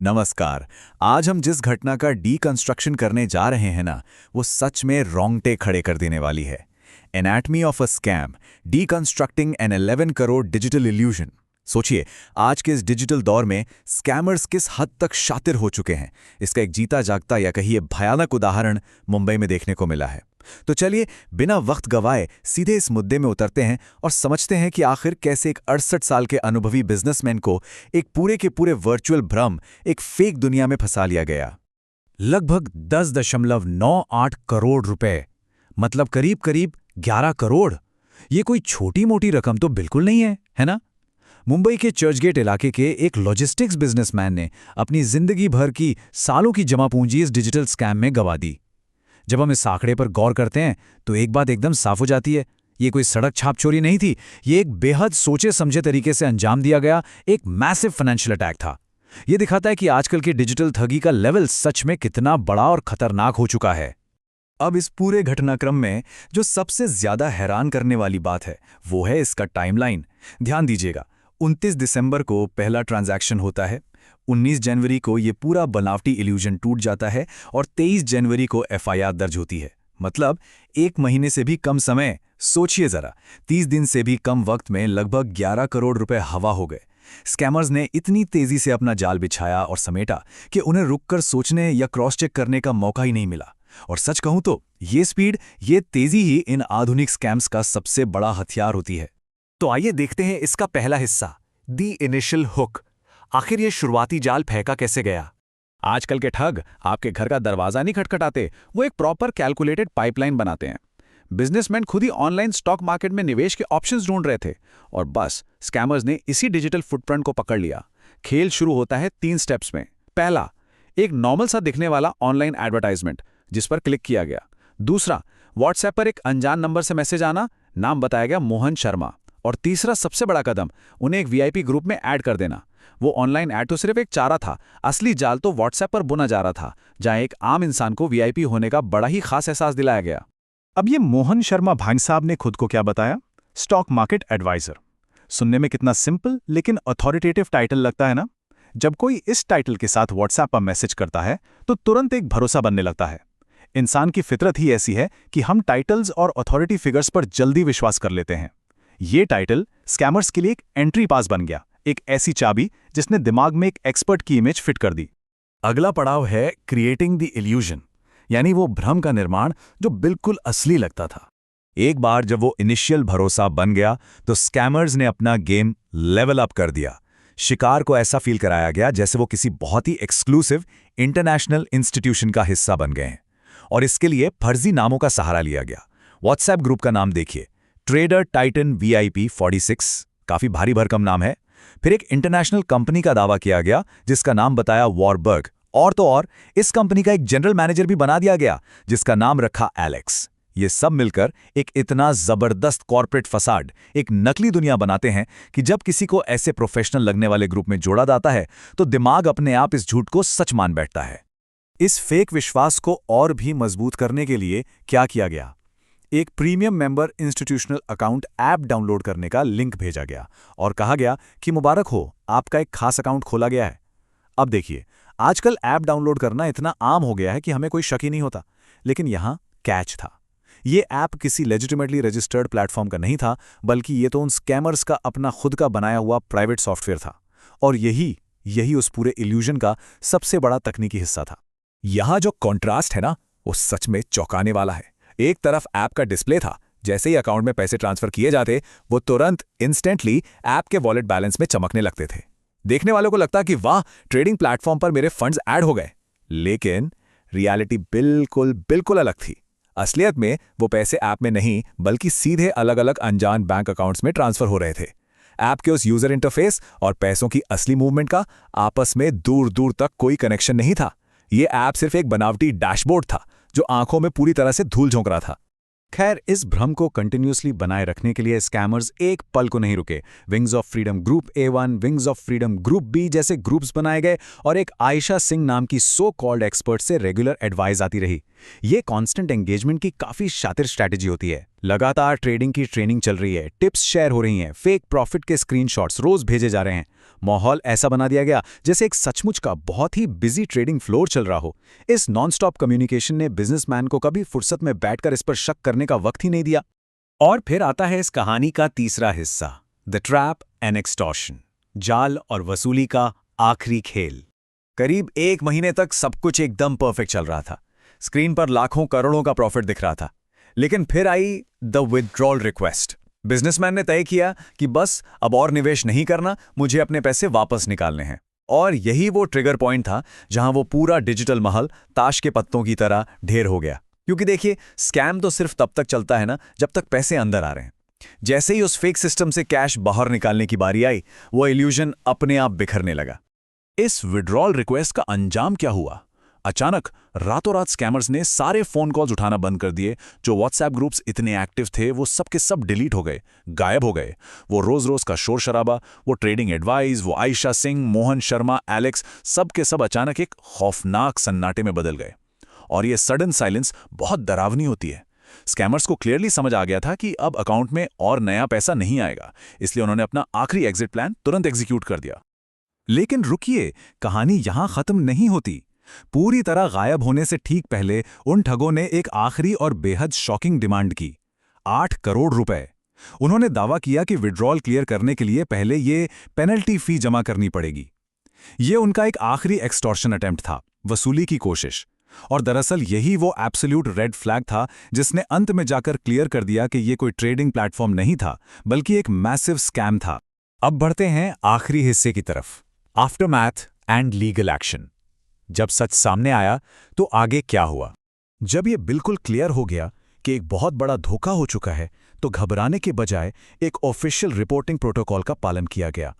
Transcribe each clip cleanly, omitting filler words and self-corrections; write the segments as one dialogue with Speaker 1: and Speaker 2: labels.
Speaker 1: नमस्कार। आज हम जिस घटना का डीकंस्ट्रक्शन करने जा रहे हैं ना, वो सच में रोंगटे खड़े कर देने वाली है। Anatomy of a scam, deconstructing an 11 crore digital illusion. सोचिए, आज के इस डिजिटल दौर में स्कैमर्स किस हद तक शातिर हो चुके हैं। इसका एक जीता जागता या कहिए भयानक उदाहरण मुंबई में देखने को मिला है। तो चलिए बिना वक्त गवाए सीधे इस मुद्दे में उतरते हैं और समझते हैं कि आखिर कैसे एक 68 साल के अनुभवी बिजनेसमैन को एक पूरे के पूरे वर्चुअल भ्रम, एक फेक दुनिया में फंसा लिया गया।
Speaker 2: लगभग 10.98 करोड़ रुपए, मतलब करीब करीब 11 करोड़। ये कोई छोटी मोटी रकम तो बिल्कुल नहीं है ना? मुंबई के चर्चगेट इलाके के एक लॉजिस्टिक्स बिजनेसमैन ने अपनी जिंदगी भर की सालों की जमा पूंजी इस डिजिटल स्कैम में गंवा दी। जब हम इस आंकड़े पर गौर करते हैं तो एक बात एकदम साफ हो जाती है, ये कोई सड़क छाप चोरी नहीं थी। ये एक बेहद सोचे समझे तरीके से अंजाम दिया गया एक मैसिव फाइनेंशियल अटैक था। ये दिखाता है कि आजकल की डिजिटल ठगी का लेवल सच में कितना बड़ा और खतरनाक हो चुका है।
Speaker 1: अब इस पूरे घटनाक्रम में जो सबसे ज्यादा हैरान करने वाली बात है वो है इसका टाइमलाइन। ध्यान दीजिएगा, 29 दिसंबर को पहला ट्रांजैक्शन होता है, 19 जनवरी को ये पूरा बनावटी इल्यूजन टूट जाता है और 23 जनवरी को एफआईआर दर्ज होती है। मतलब एक महीने से भी कम समय, सोचिए जरा, 30 दिन से भी कम वक्त में लगभग 11 करोड़ रुपए हवा हो गए। स्कैमर्स ने इतनी तेजी से अपना जाल बिछाया और समेटा कि उन्हें रुककर सोचने या क्रॉस चेक करने का मौका ही नहीं मिला। और सच कहूं तो ये स्पीड, ये तेजी ही इन आधुनिक स्कैम्स का सबसे बड़ा हथियार होती है।
Speaker 3: तो आइए देखते हैं इसका पहला हिस्सा, दी इनिशियल हुक। आखिर ये शुरुआती जाल फेंका कैसे गया?
Speaker 2: आजकल के ठग आपके घर का दरवाजा नहीं खटखटाते, वो एक प्रॉपर कैलकुलेटेड पाइपलाइन बनाते हैं। बिजनेसमैन खुद ही ऑनलाइन स्टॉक मार्केट में निवेश के ऑप्शंस ढूंढ रहे थे और बस स्कैमर्स ने इसी डिजिटल फुटप्रिंट को पकड़ लिया। खेल शुरू होता है 3 स्टेप्स में। पहला, एक नॉर्मल सा दिखने वाला ऑनलाइन एडवर्टाइजमेंट जिस पर क्लिक किया गया। दूसरा, व्हाट्सएप पर एक अनजान नंबर से मैसेज आना, नाम बताया गया मोहन शर्मा। और तीसरा सबसे बड़ा कदम, उन्हें एक वीआईपी ग्रुप में ऐड कर देना। वो ऑनलाइन ऐड तो सिर्फ एक चारा था, असली जाल तो व्हाट्सएप पर बुना जा रहा था, जहां एक आम इंसान को वीआईपी होने का बड़ा ही खास एहसास दिलाया गया।
Speaker 4: अब ये मोहन शर्मा भाई साहब ने खुद को क्या बताया? Stock market advisor. सुनने में कितना सिंपल लेकिन अथॉरिटेटिव टाइटल लगता है ना? जब कोई इस टाइटल के साथ व्हाट्सएप पर मैसेज करता है तो तुरंत एक भरोसा बनने लगता है। इंसान की फितरत ही ऐसी है कि हम टाइटल्स और अथॉरिटी फिगर्स पर जल्दी विश्वास कर लेते हैं। ये टाइटल स्कैमर्स के लिए एक एंट्री पास बन गया, एक ऐसी चाबी जिसने दिमाग में एक एक्सपर्ट की इमेज फिट कर दी।
Speaker 1: अगला पड़ाव है क्रिएटिंग द इल्यूजन, यानी वो भ्रम का निर्माण जो बिल्कुल असली लगता था। एक बार जब वो इनिशियल भरोसा बन गया तो स्कैमर्स ने अपना गेम लेवल अप कर दिया। शिकार को ऐसा फील कराया गया जैसे वो किसी बहुत ही एक्सक्लूसिव इंटरनेशनल इंस्टीट्यूशन का हिस्सा बन गए हैं और इसके लिए फर्जी नामों का सहारा लिया गया। व्हाट्सएप ग्रुप का नाम देखिए, ट्रेडर टाइटन वीआईपी 46, काफी भारी भरकम नाम है। फिर एक इंटरनेशनल कंपनी का दावा किया गया जिसका नाम बताया वॉरबर्ग, और तो और इस कंपनी का एक जनरल मैनेजर भी बना दिया गया जिसका नाम रखा एलेक्स। ये सब मिलकर एक इतना जबरदस्त कॉर्पोरेट फसाड, एक नकली दुनिया बनाते हैं कि जब किसी को ऐसे प्रोफेशनल लगने वाले ग्रुप में जोड़ा जाता है तो दिमाग अपने आप इस झूठ को सच मान बैठता है। इस फेक विश्वास को और भी मजबूत करने के लिए क्या किया गया? एक premium member institutional account app download करने का लिंक भेजा गया और कहा गया कि मुबारक हो, आपका एक खास अकाउंट खोला गया है। अब देखिए, आजकल ऐप डाउनलोड करना इतना आम हो गया है कि हमें कोई शक ही नहीं होता, लेकिन यहां कैच था। ये ऐप किसी लेजिटिमेटली रजिस्टर्ड प्लेटफॉर्म का नहीं था, बल्कि ये तो उन स्कैमर्स का अपना खुद का बनाया हुआ प्राइवेट सॉफ्टवेयर था। और यही उस पूरे इल्यूजन का सबसे बड़ा तकनीकी हिस्सा था।
Speaker 2: यहां जो कॉन्ट्रास्ट है ना, वो सच में चौंकाने वाला है। एक तरफ ऐप का डिस्प्ले था, जैसे ही अकाउंट में पैसे ट्रांसफर किए जाते वो तुरंत इंस्टेंटली ऐप के वॉलेट बैलेंस में चमकने लगते थे। देखने वालों को लगता कि वाह, ट्रेडिंग प्लेटफॉर्म पर मेरे फंड्स ऐड हो गए। लेकिन रियलिटी बिल्कुल अलग थी। असलियत में वो पैसे ऐप में नहीं बल्कि सीधे अलग अलग अनजान बैंक अकाउंट्स में ट्रांसफर हो रहे थे। ऐप के उस यूजर इंटरफेस और पैसों की असली मूवमेंट का आपस में दूर दूर तक कोई कनेक्शन नहीं था। ये ऐप सिर्फ एक बनावटी डैशबोर्ड था जो आंखों में पूरी तरह से धूल झोंक रहा था।
Speaker 4: खैर, इस भ्रम को कंटिन्यूअसली बनाए रखने के लिए स्कैमर्स एक पल को नहीं रुके। Wings of freedom group A1, wings of freedom group B जैसे ग्रुप्स बनाए गए और एक आयशा सिंह नाम की सो कॉल्ड एक्सपर्ट से रेगुलर एडवाइस आती रही। ये कांस्टेंट एंगेजमेंट की काफी शातिर स्ट्रैटेजी होती है। लगातार ट्रेडिंग की ट्रेनिंग चल रही है, टिप्स शेयर हो रही हैं, फेक प्रॉफिट के स्क्रीनशॉट्स रोज भेजे जा रहे हैं
Speaker 2: माहौल ऐसा बना दिया गया जैसे एक सचमुच का बहुत ही बिजी ट्रेडिंग फ्लोर चल रहा हो। इस नॉनस्टॉप कम्युनिकेशन ने बिजनेसमैन को कभी फुर्सत में बैठकर इस पर शक करने का वक्त ही नहीं दिया।
Speaker 3: और फिर आता है इस कहानी का तीसरा हिस्सा, द ट्रैप एंड एक्सटॉर्शन, जाल और वसूली का आखिरी खेल।
Speaker 2: करीब 1 महीने तक सब कुछ एकदम परफेक्ट चल रहा था। स्क्रीन पर लाखों करोड़ों का प्रॉफिट दिख रहा था। लेकिन फिर I the withdrawal request. Businessman ने तय किया कि बस अब और निवेश नहीं करना, मुझे अपने पैसे वापस निकालने हैं। और यही वो ट्रिगर पॉइंट था जहां वो पूरा डिजिटल महल ताश के पत्तों की तरह ढेर हो गया। क्योंकि देखिए, स्कैम तो सिर्फ तब तक चलता है ना जब तक पैसे अंदर आ रहे हैं। जैसे ही उस फेक सिस्टम से कैश बाहर निकालने की बारी आई, वो इल्यूजन अपने आप बिखरने लगा।
Speaker 1: इस विड्रॉल रिक्वेस्ट का अंजाम क्या हुआ? अचानक रातों रात स्कैमर्स ने सारे फोन कॉल्स उठाना बंद कर दिए। जो व्हाट्सएप ग्रुप्स इतने एक्टिव थे वो सब के सब डिलीट हो गए, गायब हो गए। वो रोज रोज का शोर शराबा, वो ट्रेडिंग एडवाइस, वो आयशा सिंह, मोहन शर्मा, एलेक्स, सब के सब अचानक एक खौफनाक सन्नाटे में बदल गए। और ये सडन साइलेंस बहुत डरावनी होती है। स्कैमर्स को क्लियरली समझ आ गया था कि अब अकाउंट में और नया पैसा नहीं आएगा, इसलिए उन्होंने अपना आखिरी एग्जिट प्लान तुरंत एग्जीक्यूट कर दिया।
Speaker 2: लेकिन रुकिए, कहानी यहां खत्म नहीं होती। पूरी तरह गायब होने से ठीक पहले उन ठगों ने एक आखिरी और बेहद शॉकिंग डिमांड की, 8 करोड़ रुपए। उन्होंने दावा किया कि विड्रॉल क्लियर करने के लिए पहले ये पेनल्टी फी जमा करनी पड़ेगी। ये उनका एक आखिरी एक्सटॉर्शन अटेम्प्ट था, वसूली की कोशिश। और दरअसल यही वो एब्सोल्यूट रेड फ्लैग था जिसने अंत में जाकर क्लियर कर दिया कि ये कोई ट्रेडिंग प्लेटफॉर्म नहीं था, बल्कि एक मैसिव स्कैम था। अब बढ़ते हैं आखिरी हिस्से की तरफ, आफ्टरमैथ एंड लीगल एक्शन। जब सच सामने आया तो आगे क्या हुआ? जब ये बिल्कुल क्लियर हो गया कि एक बहुत बड़ा धोखा हो चुका है, तो घबराने के बजाय एक ऑफिशियल रिपोर्टिंग प्रोटोकॉल का पालन किया गया।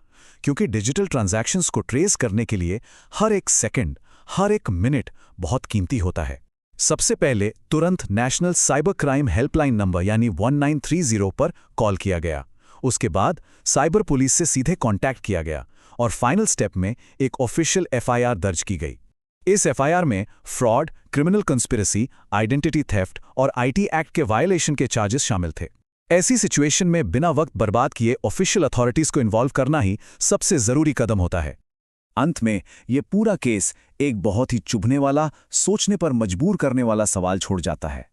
Speaker 2: क्योंकि डिजिटल ट्रांजैक्शंस को ट्रेस करने के लिए हर एक सेकंड, हर एक मिनट बहुत कीमती होता है। सबसे पहले तुरंत national cyber crime helpline number यानी 1930 पर कॉल किया गया। उसके बाद साइबर पुलिस से सीधे कांटेक्ट किया गया और फाइनल स्टेप में एक ऑफिशियल एफआईआर दर्ज की गई। इस एफआईआर में fraud, criminal conspiracy, identity theft और आईटी एक्ट के वायलेशन के चार्जेस शामिल थे। ऐसी सिचुएशन में बिना वक्त बर्बाद किए ऑफिशियल अथॉरिटीज को इन्वॉल्व करना ही सबसे जरूरी कदम होता है। अंत में ये पूरा केस एक बहुत ही चुभने वाला, सोचने पर मजबूर करने वाला सवाल छोड़ जाता है।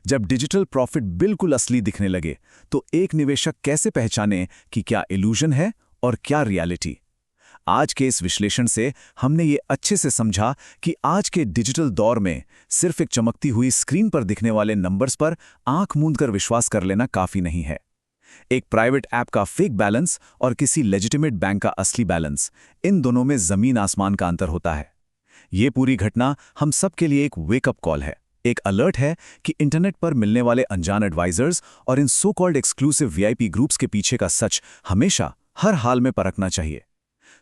Speaker 2: जब डिजिटल प्रॉफिट बिल्कुल असली दिखने लगे, तो एक निवेशक कैसे पहचाने कि क्या इल्यूजन है और क्या रियलिटी? आज के इस विश्लेषण से हमने ये अच्छे से समझा कि आज के डिजिटल दौर में सिर्फ एक चमकती हुई स्क्रीन पर दिखने वाले नंबर्स पर आंख मूंदकर विश्वास कर लेना काफी नहीं है। एक प्राइवेट ऐप का फेक बैलेंस और किसी लेजिटिमेट बैंक का असली बैलेंस, इन दोनों में जमीन आसमान का अंतर होता है। ये पूरी घटना हम सब के लिए एक वेकअप कॉल है, एक अलर्ट है कि इंटरनेट पर मिलने वाले अनजान एडवाइजर्स और इन so called exclusive VIP groups के पीछे का सच हमेशा, हर हाल में परखना चाहिए।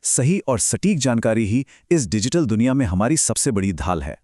Speaker 2: सही और सटीक जानकारी ही इस डिजिटल दुनिया में हमारी सबसे बड़ी ढाल है।